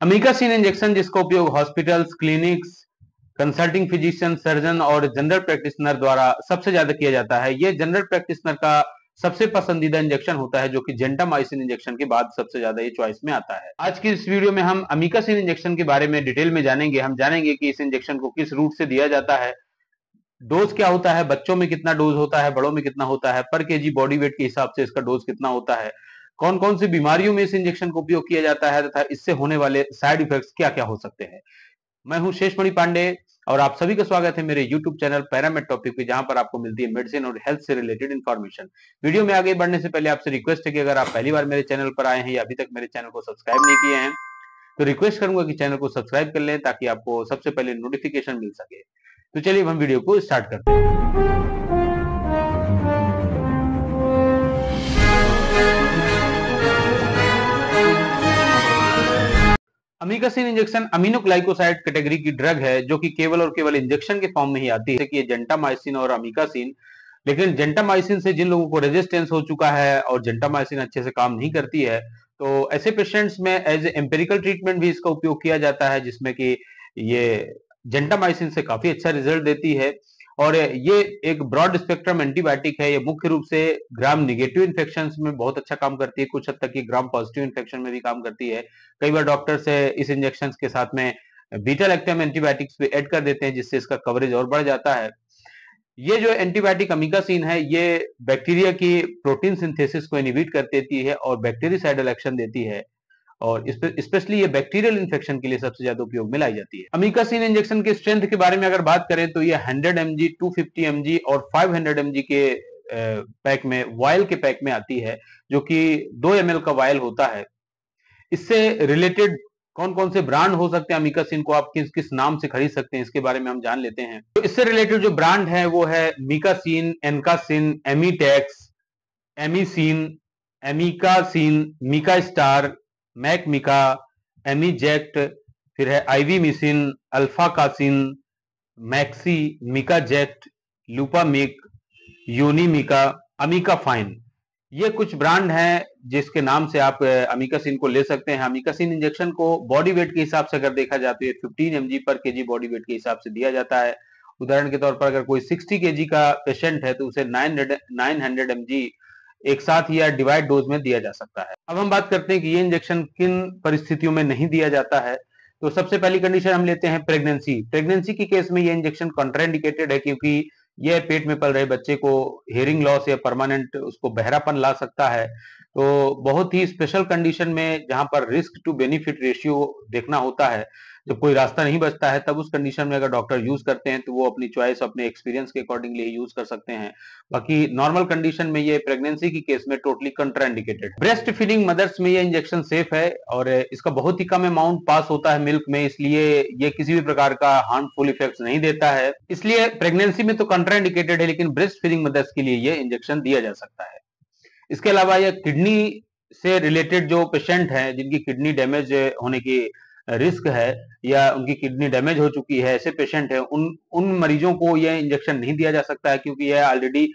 Amikacin injection जिसका उपयोग hospitals, clinics, consulting physician, surgeon और जनरल प्रैक्टिशनर द्वारा सबसे ज्यादा किया जाता है। यह जनरल प्रैक्टिशनर का सबसे पसंदीदा इंजेक्शन होता है, जो कि जेंटामाइसिन इंजेक्शन के बाद सबसे ज्यादा ये चॉइस में आता है। आज की इस वीडियो में हम अमीकासिन इंजेक्शन के बारे में डिटेल में जानेंगे। हम जानेंगे कि इस इंजेक्शन को किस रूट से दिया जाता है, डोज क्या होता है, बच्चों में कितना डोज होता है, बड़ों में कितना होता है, पर केजी बॉडी वेट के हिसाब से इसका डोज कितना होता है, कौन कौन सी बीमारियों में इस इंजेक्शन का उपयोग किया जाता है तथा इससे होने वाले साइड इफेक्ट्स क्या क्या हो सकते हैं। मैं हूं शेषमणि पांडे और आप सभी का स्वागत है मेरे YouTube चैनल पैरामेड टॉपिक पे, जहां पर आपको मिलती है मेडिसिन और हेल्थ से रिलेटेड इन्फॉर्मेशन। वीडियो में आगे बढ़ने से पहले आपसे रिक्वेस्ट है कि अगर आप पहली बार मेरे चैनल पर आए हैं या अभी तक मेरे चैनल को सब्सक्राइब नहीं किए हैं तो रिक्वेस्ट करूंगा कि चैनल को सब्सक्राइब कर लें ताकि आपको सबसे पहले नोटिफिकेशन मिल सके। तो चलिए हम वीडियो को स्टार्ट करते हैं। अमीकासिन इंजेक्शन अमीनोग्लाइकोसाइड कैटेगरी की ड्रग है जो कि केवल और केवल इंजेक्शन के फॉर्म में ही आती है, जैसे कि जेंटामाइसिन और अमीकासिन। लेकिन जेंटामाइसिन से जिन लोगों को रेजिस्टेंस हो चुका है और जेंटामाइसिन अच्छे से काम नहीं करती है, तो ऐसे पेशेंट्स में एज एम्पेरिकल ट्रीटमेंट भी इसका उपयोग किया जाता है, जिसमें कि ये जेंटामाइसिन से काफी अच्छा रिजल्ट देती है। और ये एक ब्रॉड स्पेक्ट्रम एंटीबायोटिक है। ये मुख्य रूप से ग्राम निगेटिव इन्फेक्शन में बहुत अच्छा काम करती है, कुछ हद तक ये ग्राम पॉजिटिव इन्फेक्शन में भी काम करती है। कई बार डॉक्टर्स इस इंजेक्शन के साथ में बीटा लैक्टम एंटीबायोटिक्स भी ऐड कर देते हैं, जिससे इसका कवरेज और बढ़ जाता है। ये जो एंटीबायोटिक अमीकासिन है, ये बैक्टीरिया की प्रोटीन सिंथेसिस को इनहिबिट कर देती है और बैक्टीरियासाइडल एक्शन देती है, और स्पेशली ये बैक्टीरियल इन्फेक्शन के लिए सबसे ज्यादा उपयोग में लाई जाती है। अमीकासिन इंजेक्शन के स्ट्रेंथ के बारे में अगर बात करें तो ये 100 mg, 250 mg और 500 mg के पैक में, वायल के पैक में आती है, जो कि 2 ml का वायल होता है। इससे रिलेटेड कौन कौन से ब्रांड हो सकते हैं, अमीकासिन को आप किस किस नाम से खरीद सकते हैं, इसके बारे में हम जान लेते हैं। तो इससे रिलेटेड जो ब्रांड है वो है मीकासिन, एनकासिन, एमीटेक्स, एमीसिन, एमीकासिन, मीका स्टार, मैकमिका, एमीजेक्ट, फिर है आईवीमिसिन, अल्फाकासिन, मैक्सी, मिकाजेक्ट, लुपामिक, यूनिमिका, अमीकाफाइन। ये कुछ ब्रांड हैं जिसके नाम से आप अमीकासिन को ले सकते हैं। अमीकासिन इंजेक्शन को बॉडी वेट के हिसाब से अगर देखा जाए तो ये 15 mg पर केजी बॉडी वेट के हिसाब से दिया जाता है। उदाहरण के तौर पर अगर कोई 60 kg का पेशेंट है तो उसे 900 mg एक साथ या डिवाइड डोज में दिया जा सकता है। अब हम बात करते हैं कि ये इंजेक्शन किन परिस्थितियों में नहीं दिया जाता है। तो सबसे पहली कंडीशन हम लेते हैं प्रेगनेंसी। प्रेगनेंसी के केस में ये इंजेक्शन कॉन्ट्राइंडिकेटेड है, क्योंकि यह पेट में पल रहे बच्चे को हियरिंग लॉस या परमानेंट उसको बहरापन ला सकता है। तो बहुत ही स्पेशल कंडीशन में जहां पर रिस्क टू बेनिफिट रेशियो देखना होता है, जब कोई रास्ता नहीं बचता है, तब उस कंडीशन में अगर डॉक्टर यूज करते हैं तो वो अपनी चॉइस, अपने एक्सपीरियंस के अकॉर्डिंगली यूज कर सकते हैं। बाकी नॉर्मल कंडीशन में ये प्रेगनेंसी की केस में totally contraindicated. Breast feeding mother's में ये इंजेक्शन सेफ है और इसका बहुत ही कम अमाउंट पास होता है मिल्क में, इसलिए ये किसी भी प्रकार का हार्मफुल इफेक्ट नहीं देता है। इसलिए प्रेगनेंसी में तो कंट्राइंडिकेटेड है, लेकिन ब्रेस्ट फीडिंग मदर्स के लिए ये इंजेक्शन दिया जा सकता है। इसके अलावा यह किडनी से रिलेटेड जो पेशेंट हैं, जिनकी किडनी डैमेज होने की रिस्क है या उनकी किडनी डैमेज हो चुकी है, ऐसे पेशेंट हैं, उन मरीजों को यह इंजेक्शन नहीं दिया जा सकता है, क्योंकि यह ऑलरेडी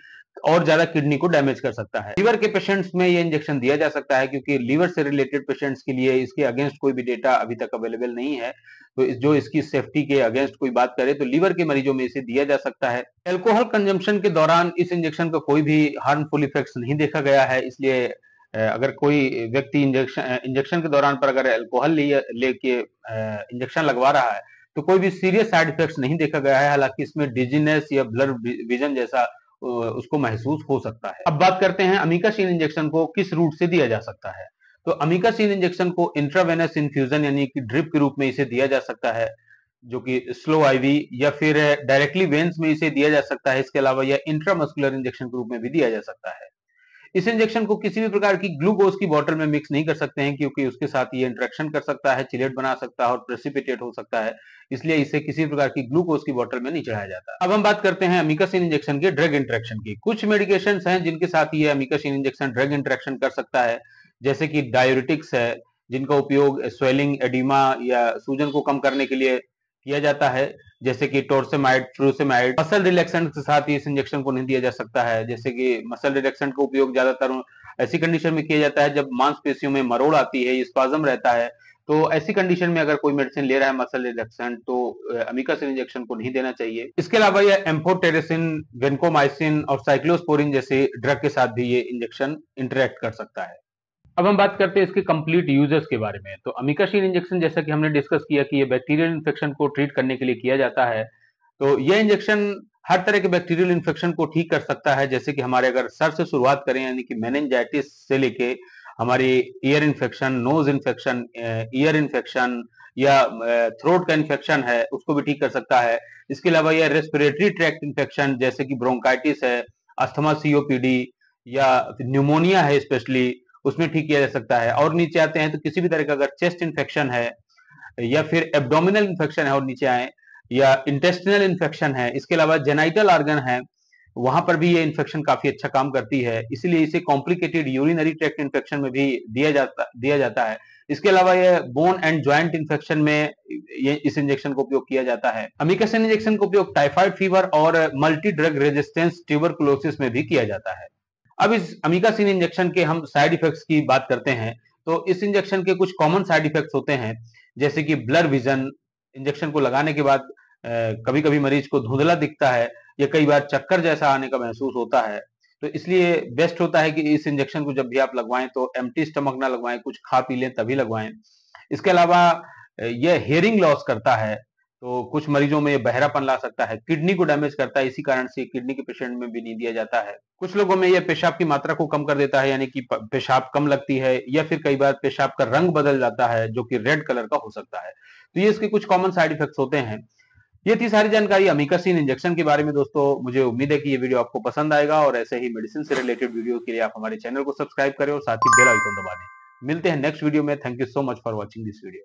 और ज्यादा किडनी को डैमेज कर सकता है। लीवर के पेशेंट्स में यह इंजेक्शन दिया जा सकता है, क्योंकि लीवर से रिलेटेड पेशेंट्स के लिए इसके अगेंस्ट कोई भी डेटा अभी तक अवेलेबल नहीं है। तो जो इसकी सेफ्टी के अगेंस्ट कोई बात करे तो लीवर के मरीजों में इसे दिया जा सकता है। एल्कोहल कंजम्पशन के दौरान इस इंजेक्शन का कोई भी हार्मफुल इफेक्ट्स नहीं देखा गया है, इसलिए अगर कोई व्यक्ति इंजेक्शन के दौरान पर अगर अल्कोहल लेके इंजेक्शन लगवा रहा है तो कोई भी सीरियस साइड इफेक्ट्स नहीं देखा गया है। हालांकि इसमें डिजीनेस या ब्लर विजन जैसा उसको महसूस हो सकता है। अब बात करते हैं अमीकासिन इंजेक्शन को किस रूट से दिया जा सकता है। तो अमीकासिन इंजेक्शन को इंट्रावेनस इन्फ्यूजन यानी कि ड्रिप के रूप में इसे दिया जा सकता है, जो कि स्लो आईवी, या फिर डायरेक्टली वेन्स में इसे दिया जा सकता है। इसके अलावा यह इंट्रामस्कुलर इंजेक्शन के रूप में भी दिया जा सकता है। इस इंजेक्शन को किसी भी प्रकार की ग्लूकोज की बोतल में मिक्स नहीं कर सकते हैं, क्योंकि उसके साथ ये इंटरेक्शन कर सकता है, चिलेट बना सकता है और प्रेसिपिटेट हो सकता है। इसलिए इसे किसी प्रकार की ग्लूकोज की बोतल में नहीं चढ़ाया जाता। अब हम बात करते हैं अमीकासिन इंजेक्शन के ड्रग इंटरेक्शन की। कुछ मेडिकेशंस हैं जिनके साथ ये अमीकासिन इंजेक्शन ड्रग इंटरेक्शन कर सकता है, जैसे कि डायूरेटिक्स है, जिनका उपयोग स्वेलिंग, एडिमा या सूजन को कम करने के लिए किया जाता है, जैसे कि टोर्सेमाइड, फ्रूसेमाइड। मसल रिलैक्सेंट के साथ इस इंजेक्शन को नहीं दिया जा सकता है, जैसे कि मसल रिलैक्सेंट का उपयोग ज्यादातर ऐसी कंडीशन में किया जाता है जब मांसपेशियों में मरोड़ आती है, स्पाज्म रहता है, तो ऐसी कंडीशन में अगर कोई मेडिसिन ले रहा है मसल रिलैक्सेंट तो अमीकासिन इंजेक्शन को नहीं देना चाहिए। इसके अलावा यह एम्फोटेरेसिन, वेनकोमाइसिन और साइक्लोस्पोरिन जैसे ड्रग के साथ भी ये इंजेक्शन इंटरेक्ट कर सकता है। अब हम बात करते हैं इसके कंप्लीट यूजेस के बारे में। तो अमीकासिन इंजेक्शन जैसा कि हमने डिस्कस किया कि ये बैक्टीरियल इन्फेक्शन को ट्रीट करने के लिए किया जाता है। तो यह इंजेक्शन हर तरह के बैक्टीरियल इन्फेक्शन को ठीक कर सकता है, जैसे कि हमारे अगर सर से शुरुआत करें यानी कि मेनिंजाइटिस से लेके हमारी ear infection, nose infection, ear infection या थ्रोट का इन्फेक्शन है उसको भी ठीक कर सकता है। इसके अलावा यह रेस्पिरेटरी ट्रैक्ट इन्फेक्शन जैसे कि ब्रोंकाइटिस है, अस्थमा, सीओपीडी या न्यूमोनिया है स्पेशली, उसमें ठीक किया जा सकता है। और नीचे आते हैं तो किसी भी तरह का अगर चेस्ट इन्फेक्शन है या फिर एब्डोमिनल इन्फेक्शन है और नीचे आए, या इंटेस्टिनल इन्फेक्शन है, इसके अलावा जेनाइटल ऑर्गन है, वहां पर भी ये इन्फेक्शन काफी अच्छा काम करती है, इसलिए इसे कॉम्प्लिकेटेड यूरिनरी ट्रैक्ट इन्फेक्शन में भी दिया जाता है। इसके अलावा ये बोन एंड जॉइंट इन्फेक्शन में ये इस इंजेक्शन का उपयोग किया जाता है। अमीकासिन इंजेक्शन का उपयोग टाइफाइड फीवर और मल्टी ड्रग रेजिस्टेंस ट्यूबरकुलोसिस में भी किया जाता है। अब इस अमीकासिन इंजेक्शन के हम साइड इफेक्ट्स की बात करते हैं। तो इस इंजेक्शन के कुछ कॉमन साइड इफेक्ट्स होते हैं, जैसे कि ब्लर विजन, इंजेक्शन को लगाने के बाद कभी कभी मरीज को धुंधला दिखता है या कई बार चक्कर जैसा आने का महसूस होता है। तो इसलिए बेस्ट होता है कि इस इंजेक्शन को जब भी आप लगवाएं तो एम्प्टी स्टमक ना लगवाएं, कुछ खा पी लें तभी लगवाएं। इसके अलावा यह हेयरिंग लॉस करता है, तो कुछ मरीजों में ये बहरापन ला सकता है, किडनी को डैमेज करता है, इसी कारण से किडनी के पेशेंट में भी नहीं दिया जाता है। कुछ लोगों में यह पेशाब की मात्रा को कम कर देता है, यानी कि पेशाब कम लगती है, या फिर कई बार पेशाब का रंग बदल जाता है जो कि रेड कलर का हो सकता है। तो ये इसके कुछ कॉमन साइड इफेक्ट्स होते हैं। ये थी सारी जानकारी अमीकासिन इंजेक्शन के बारे में। दोस्तों मुझे उम्मीद है कि ये वीडियो आपको पसंद आएगा और ऐसे ही मेडिसिन से रिलेटेड वीडियो के लिए आप हमारे चैनल को सब्सक्राइब करें और साथ ही बेल आइकन दबा दें। मिलते हैं नेक्स्ट वीडियो में। Thank you so much for watching this video.